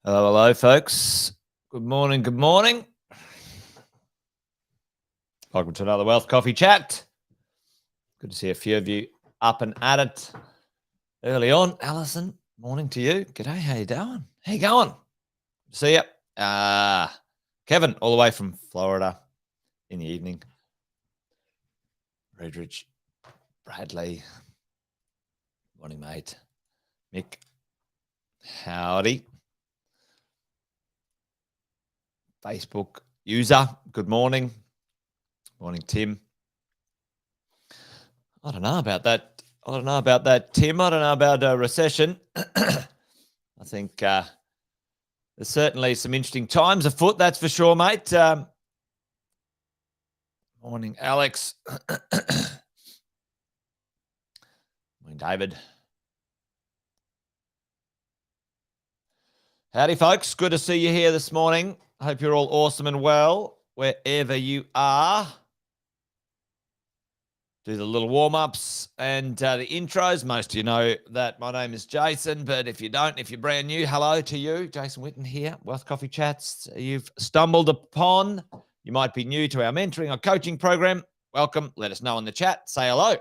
Hello, folks. Good morning. Good morning. Welcome to another Wealth Coffee Chat. Good to see a few of you up and at it early on. Alison, morning to you. G'day. How you doing? How you going? Good to see you. Kevin, all the way from Florida in the evening. Redridge, Bradley. Morning, mate. Mick, howdy. Facebook user, good morning. Morning, Tim. I don't know about that. Tim. I don't know about a recession. I think there's certainly some interesting times afoot, that's for sure, mate. Morning, Alex. Morning, David. Howdy, folks. Good to see you here this morning. I hope you're all awesome and well, wherever you are. Do the little warm-ups and the intros. Most of you know that my name is Jason, but if you don't, if you're brand new, hello to you. Jason Witten here, Wealth Coffee Chats. You've stumbled upon, you might be new to our mentoring or coaching program. Welcome. Let us know in the chat. Say hello.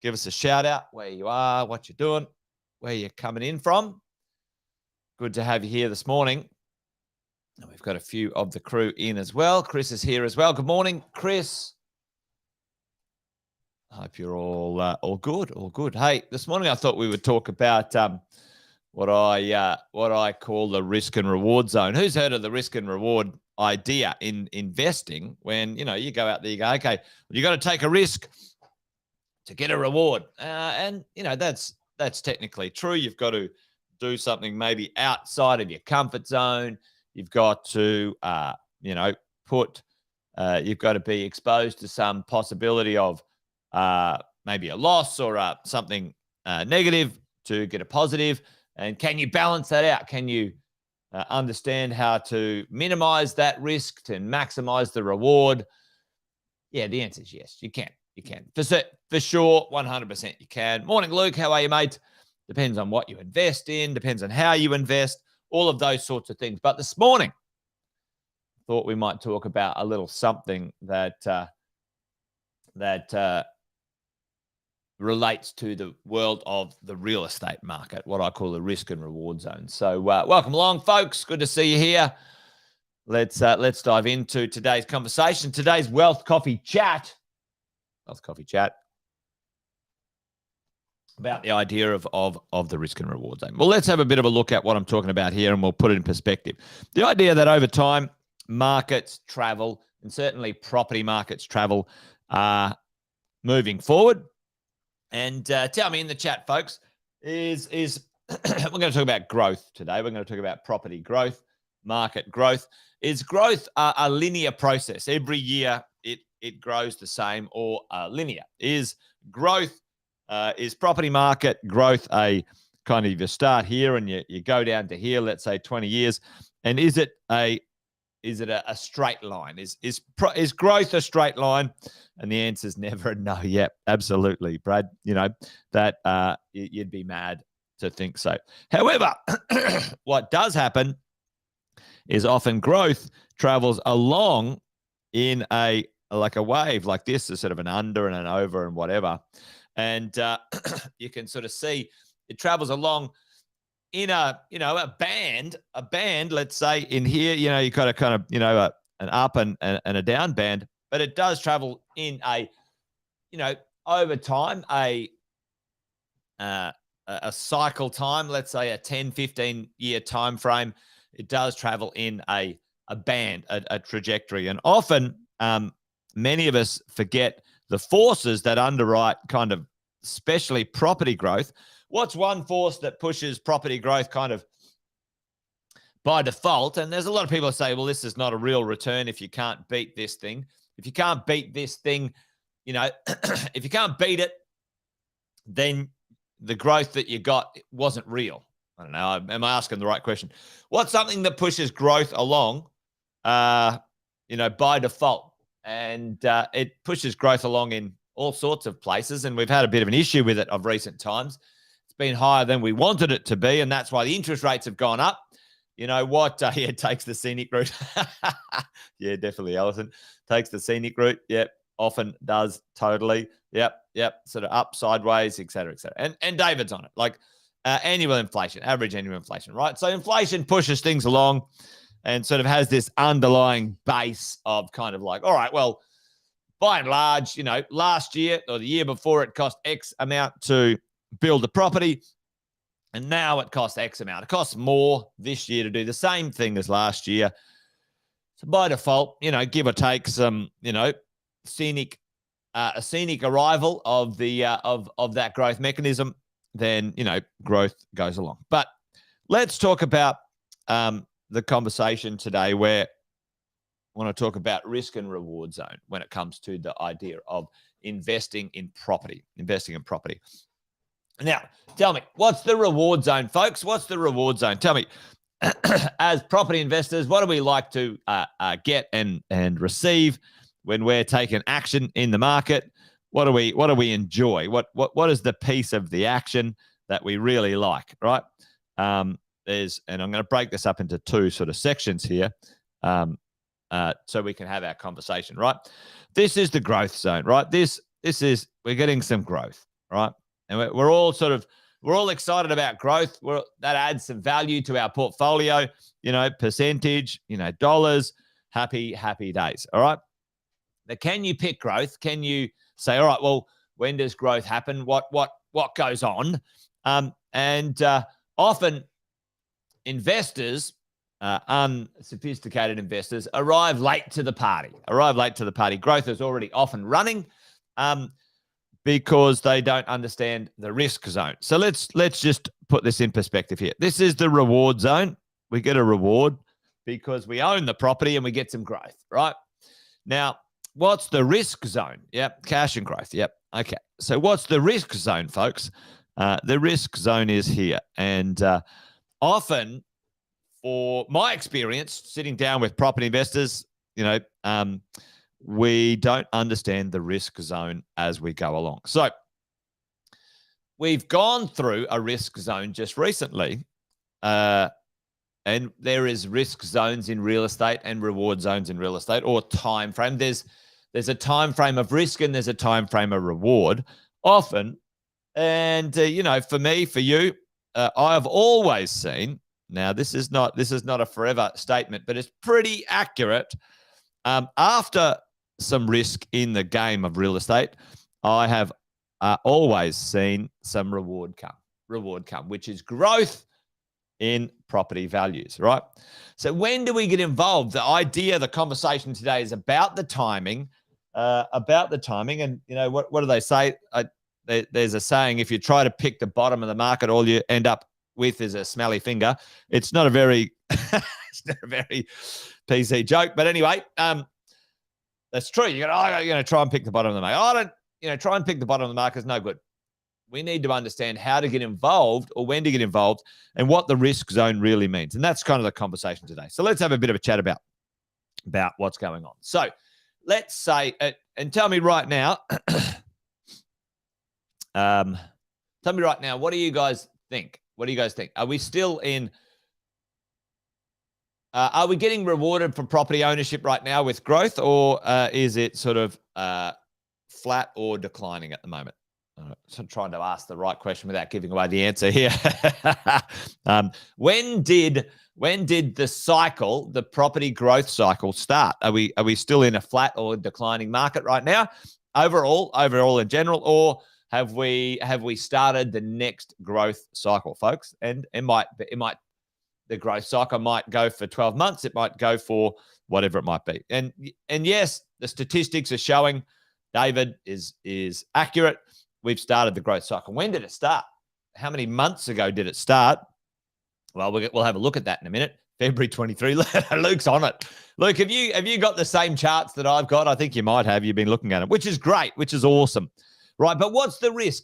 Give us a shout out where you are, what you're doing, where you're coming in from. Good to have you here this morning. And we've got a few of the crew in as well. Chris is here as well. Good morning, Chris. I hope you're all good. Hey, this morning I thought we would talk about what I call the risk and reward zone. Who's heard of the risk and reward idea in investing? When you go out there, you go, okay, you got to take a risk to get a reward, and that's technically true. You've got to do something maybe outside of your comfort zone. You've got to, you've got to be exposed to some possibility of maybe a loss or something negative to get a positive. And can you balance that out? Can you understand how to minimize that risk and maximize the reward? Yeah, the answer is yes, you can. You can. For sure, 100% you can. Morning, Luke. How are you, mate? Depends on what you invest in, depends on how you invest, all of those sorts of things. But this morning, I thought we might talk about a little something that relates to the world of the real estate market, what I call the risk and reward zone. So welcome along, folks. Good to see you here. Let's dive into today's conversation, today's Wealth Coffee Chat. Wealth Coffee Chat. About the idea of the risk and reward zone. Well, let's have a bit of a look at what I'm talking about here, and we'll put it in perspective. The idea that over time, markets travel, and certainly property markets travel, moving forward. And tell me in the chat, folks, is we're going to talk about growth today. We're going to talk about property growth, market growth. Is growth a linear process? Every year it grows the same, or linear? Is growth is property market growth a kind of, you start here and you go down to here, let's say 20 years, and is it a straight line? Is growth a straight line? And the answer is never no. Yep, absolutely, Brad. That you'd be mad to think so. However, what does happen is often growth travels along in a wave like this, a sort of an under and an over and whatever. And you can sort of see it travels along in a band, let's say in here, you got a kind of, an up and a down band, but it does travel in a, over time, a cycle time, let's say a 10, 15 year time frame. It does travel in a band, a trajectory. And often many of us forget the forces that underwrite kind of, especially property growth. What's one force that pushes property growth kind of by default? And there's a lot of people who say, well, this is not a real return if you can't beat this thing. If you can't beat this thing, if you can't beat it, then the growth that you got wasn't real. I don't know. Am I asking the right question? What's something that pushes growth along, by default? And it pushes growth along in all sorts of places. And we've had a bit of an issue with it of recent times. It's been higher than we wanted it to be. And that's why the interest rates have gone up. You know what? Yeah, takes the scenic route. Yeah, definitely, Alison. Takes the scenic route. Yep, often does, totally. Yep. Sort of up, sideways, et cetera, et cetera. And David's on it. Like annual inflation, average annual inflation, right? So inflation pushes things along and sort of has this underlying base of kind of like, all right, well, by and large, last year or the year before it cost X amount to build a property. And now it costs X amount. It costs more this year to do the same thing as last year. So by default, give or take some, scenic arrival of the of that growth mechanism, then growth goes along. But let's talk about the conversation today, where I want to talk about risk and reward zone when it comes to the idea of investing in property. Now, tell me, what's the reward zone, folks? What's the reward zone? Tell me, as property investors, what do we like to get and receive when we're taking action in the market? What do we enjoy? What is the piece of the action that we really like, right? And I'm going to break this up into two sort of sections here, so we can have our conversation, right? This is the growth zone, right? This is, we're getting some growth, right? And we're all excited about growth. That adds some value to our portfolio, percentage, dollars, happy days. All right. Now, can you pick growth? Can you say, all right, well, when does growth happen? What goes on? And often investors, unsophisticated investors, arrive late to the party. Growth is already off and running. Because they don't understand the risk zone. So let's just put this in perspective here. This is the reward zone. We get a reward because we own the property and we get some growth, right? Now, what's the risk zone? Yep, cash and growth. Yep. Okay. So what's the risk zone, folks? The risk zone is here. And often, for my experience, sitting down with property investors, we don't understand the risk zone as we go along. So we've gone through a risk zone just recently, and there is risk zones in real estate and reward zones in real estate, or time frame. There's a time frame of risk and there's a time frame of reward often. And for me, for you, I've always seen. Now, this is not a forever statement, but it's pretty accurate. After some risk in the game of real estate, I have always seen some reward come, which is growth in property values, right? So when do we get involved? The conversation today is about the timing, and what do they say? There's a saying, if you try to pick the bottom of the market, all you end up with is a smelly finger. It's not a very PC joke, but anyway, that's true. You're going to try and pick the bottom of the market. Try and pick the bottom of the market is no good. We need to understand how to get involved, or when to get involved, and what the risk zone really means. And that's kind of the conversation today. So let's have a bit of a chat about what's going on. So let's say, and tell me right now, what do you guys think? Are we still in Are we getting rewarded for property ownership right now with growth, or is it sort of flat or declining at the moment? So I'm trying to ask the right question without giving away the answer here. When did the cycle, the property growth cycle, start? Are we still in a flat or declining market right now, overall in general, or have we started the next growth cycle, folks? And it might the growth cycle might go for 12 months. It might go for whatever it might be. And yes, the statistics are showing David is accurate. We've started the growth cycle. When did it start? How many months ago did it start? Well, we'll have a look at that in a minute. February 23. Luke's on it. Luke, have you got the same charts that I've got? I think you might have. You've been looking at them, which is great, which is awesome. Right, but what's the risk?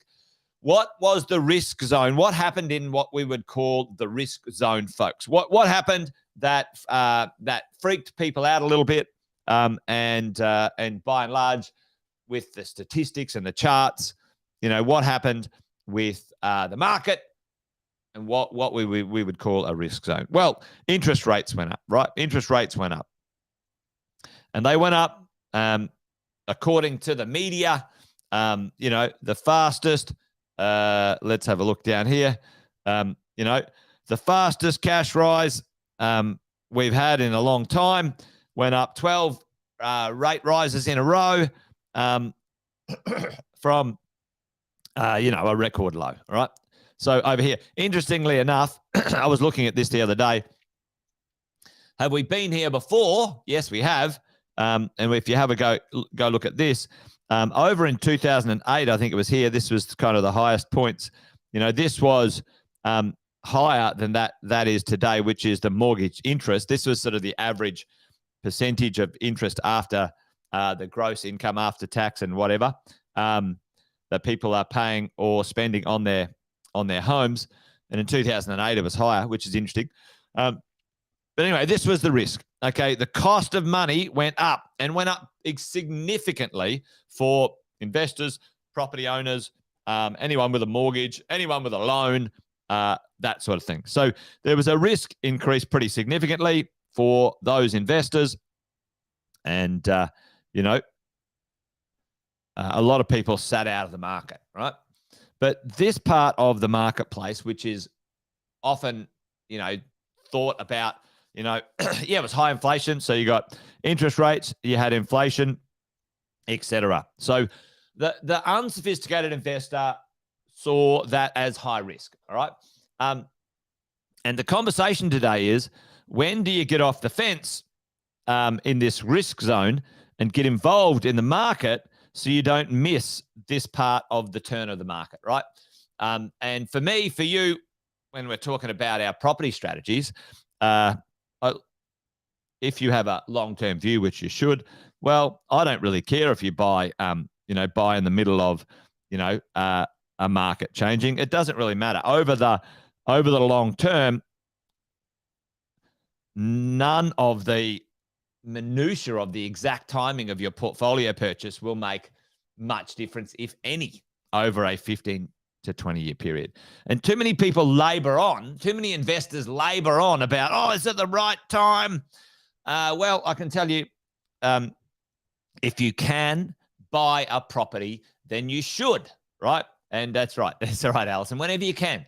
What was the risk zone? What happened in what we would call the risk zone, folks? What happened that freaked people out a little bit, and by and large, with the statistics and the charts, what happened with the market and what we would call a risk zone? Well, interest rates went up, right? Interest rates went up, and they went up according to the media. The fastest. Let's have a look down here. The fastest cash rise we've had in a long time. Went up 12 rate rises in a row from a record low. All right. So over here, interestingly enough, I was looking at this the other day. Have we been here before? Yes, we have. And if you have a go look at this. Over in 2008, I think it was here. This was kind of the highest points. This was higher than that is today, which is the mortgage interest. This was sort of the average percentage of interest after the gross income after tax and whatever that people are paying or spending on their homes. And in 2008, it was higher, which is interesting. But anyway, this was the risk. Okay, the cost of money went up significantly for investors, property owners, anyone with a mortgage, anyone with a loan, that sort of thing. So there was a risk increase pretty significantly for those investors. And, a lot of people sat out of the market, right? But this part of the marketplace, which is often, thought about, it was high inflation. So you got interest rates, you had inflation, etc. So the unsophisticated investor saw that as high risk. All right. And the conversation today is, when do you get off the fence in this risk zone and get involved in the market so you don't miss this part of the turn of the market, right? And for me, for you, when we're talking about our property strategies, if you have a long-term view, which you should, well, I don't really care if you buy in the middle of, a market changing. It doesn't really matter. Over the long term, none of the minutiae of the exact timing of your portfolio purchase will make much difference, if any, over a 15 to 20-year period. And too many investors labor on about, is it the right time? Well, I can tell you, if you can buy a property, then you should, right? And that's right. That's all right, Alison. Whenever you can.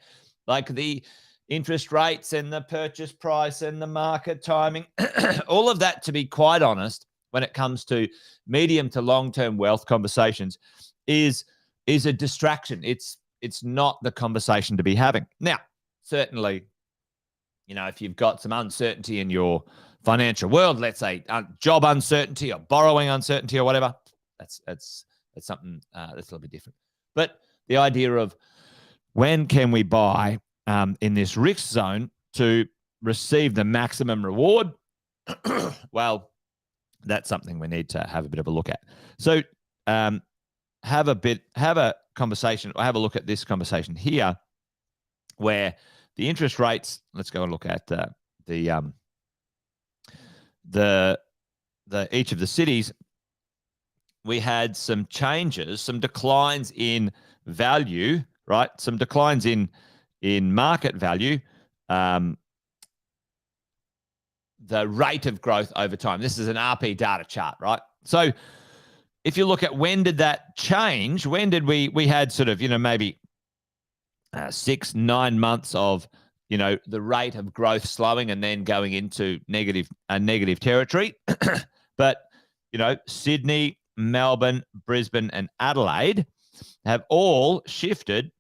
Like the interest rates and the purchase price and the market timing, all of that, to be quite honest, when it comes to medium to long-term wealth conversations, is a distraction. It's not the conversation to be having. Now, certainly, if you've got some uncertainty in your financial world, let's say job uncertainty or borrowing uncertainty or whatever, that's something that's a little bit different. But the idea of when can we buy in this risk zone to receive the maximum reward, well, that's something we need to have a bit of a look at. So have a conversation, or have a look at this conversation here, where the interest rates, let's go and look at each of the cities. We had some changes, some declines in value, right? Some declines in market value the rate of growth over time. This is an RP data chart, right? So if you look at when did that change, when did we had sort of, maybe 6-9 months of, the rate of growth slowing and then going into negative territory. But, Sydney, Melbourne, Brisbane, and Adelaide have all shifted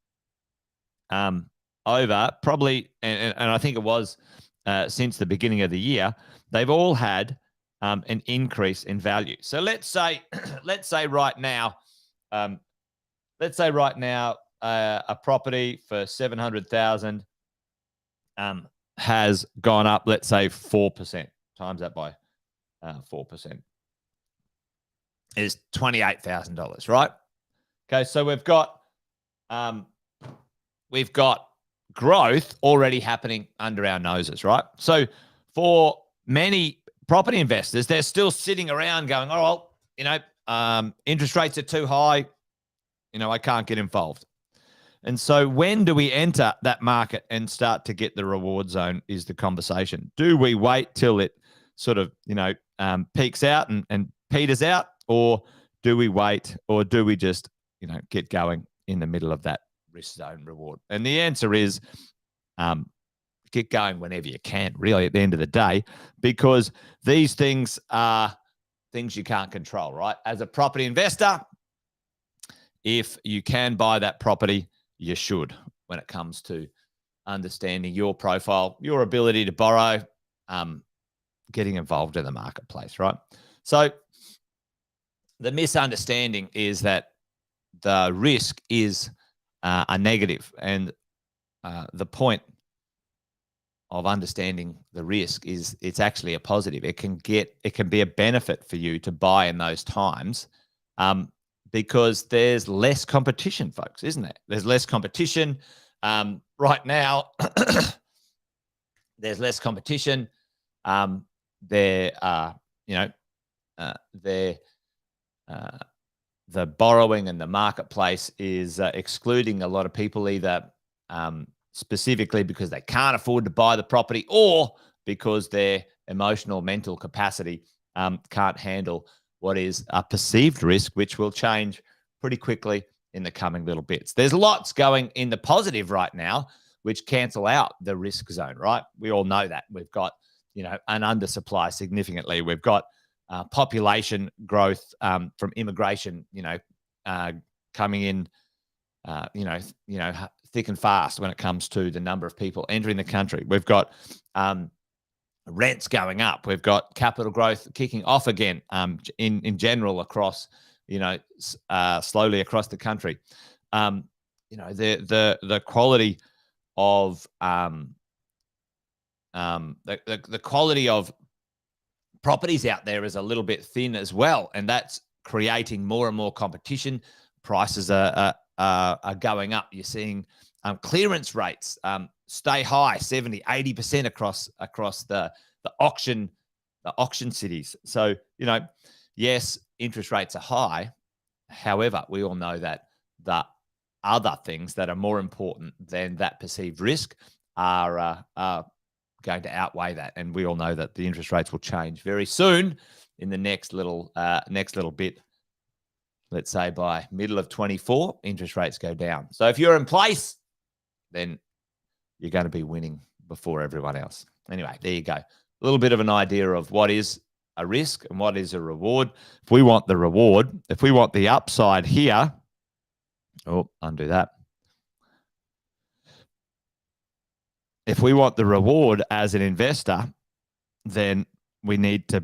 over probably, and I think it was since the beginning of the year, they've all had an increase in value. So let's say right now, a property for 700,000 has gone up, let's say 4%, times that by 4% is $28,000, right? Okay, so we've got growth already happening under our noses, right? So for many property investors, they're still sitting around going, oh, well, interest rates are too high. I can't get involved. And so when do we enter that market and start to get the reward zone is the conversation. Do we wait till it sort of, peaks out and peters out, or do we wait, or do we just, get going in the middle of that risk zone reward? And the answer is get going whenever you can, really, at the end of the day, because these things are things you can't control, right? As a property investor, if you can buy that property, you should, when it comes to understanding your profile, your ability to borrow, getting involved in the marketplace, right? So the misunderstanding is that the risk is a negative, and the point of understanding the risk is it's actually a positive. It can be a benefit for you to buy in those times, because there's less competition, folks, isn't there? There's less competition right now. There's less competition. The borrowing and the marketplace is excluding a lot of people, either specifically because they can't afford to buy the property, or because their emotional, mental capacity can't handle what is a perceived risk, which will change pretty quickly in the coming little bits. There's lots going in the positive right now, which cancel out the risk zone, right? We all know that. We've got, an undersupply significantly. We've got population growth from immigration, coming in, thick and fast when it comes to the number of people entering the country. We've got rents going up. We've got capital growth kicking off again in general across, slowly across the country. The quality of the quality of properties out there is a little bit thin as well, and that's creating more and more competition. Prices are going up. You're seeing clearance rates stay high, 70-80% across the auction cities. So, yes, interest rates are high. However, we all know that the other things that are more important than that perceived risk are going to outweigh that. And we all know that the interest rates will change very soon in the next little bit. Let's say by middle of 24, interest rates go down. So if you're in place, then you're going to be winning before everyone else. Anyway, there you go. A little bit of an idea of what is a risk and what is a reward. If we want the reward, if we want the upside here, undo that. If we want the reward as an investor, then we need to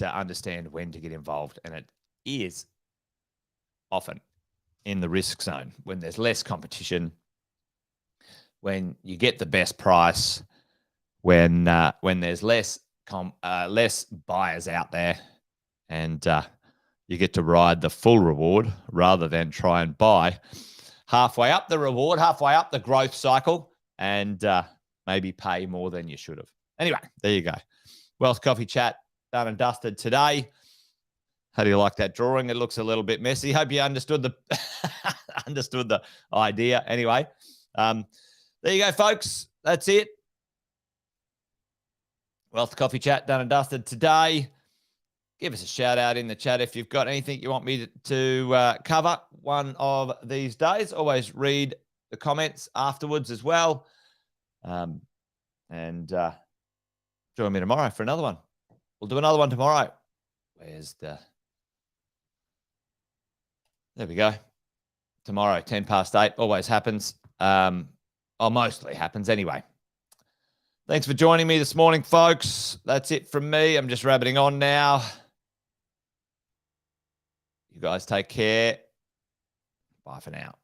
understand when to get involved, and it is often in the risk zone when there's less competition, when you get the best price, when there's less buyers out there, and you get to ride the full reward rather than try and buy halfway up the reward, halfway up the growth cycle, and maybe pay more than you should have. Anyway, there you go. Wealth Coffee Chat done and dusted today. How do you like that drawing? It looks a little bit messy. Hope you understood the understood the idea. Anyway, there you go, folks. That's it. Wealth Coffee Chat done and dusted today. Give us a shout out in the chat if you've got anything you want me to cover one of these days. Always read the comments afterwards as well. And join me tomorrow for another one. We'll do another one tomorrow. There we go. Tomorrow, 8:10. Always happens. Or mostly happens anyway. Thanks for joining me this morning, folks. That's it from me. I'm just rabbiting on now. You guys take care. Bye for now.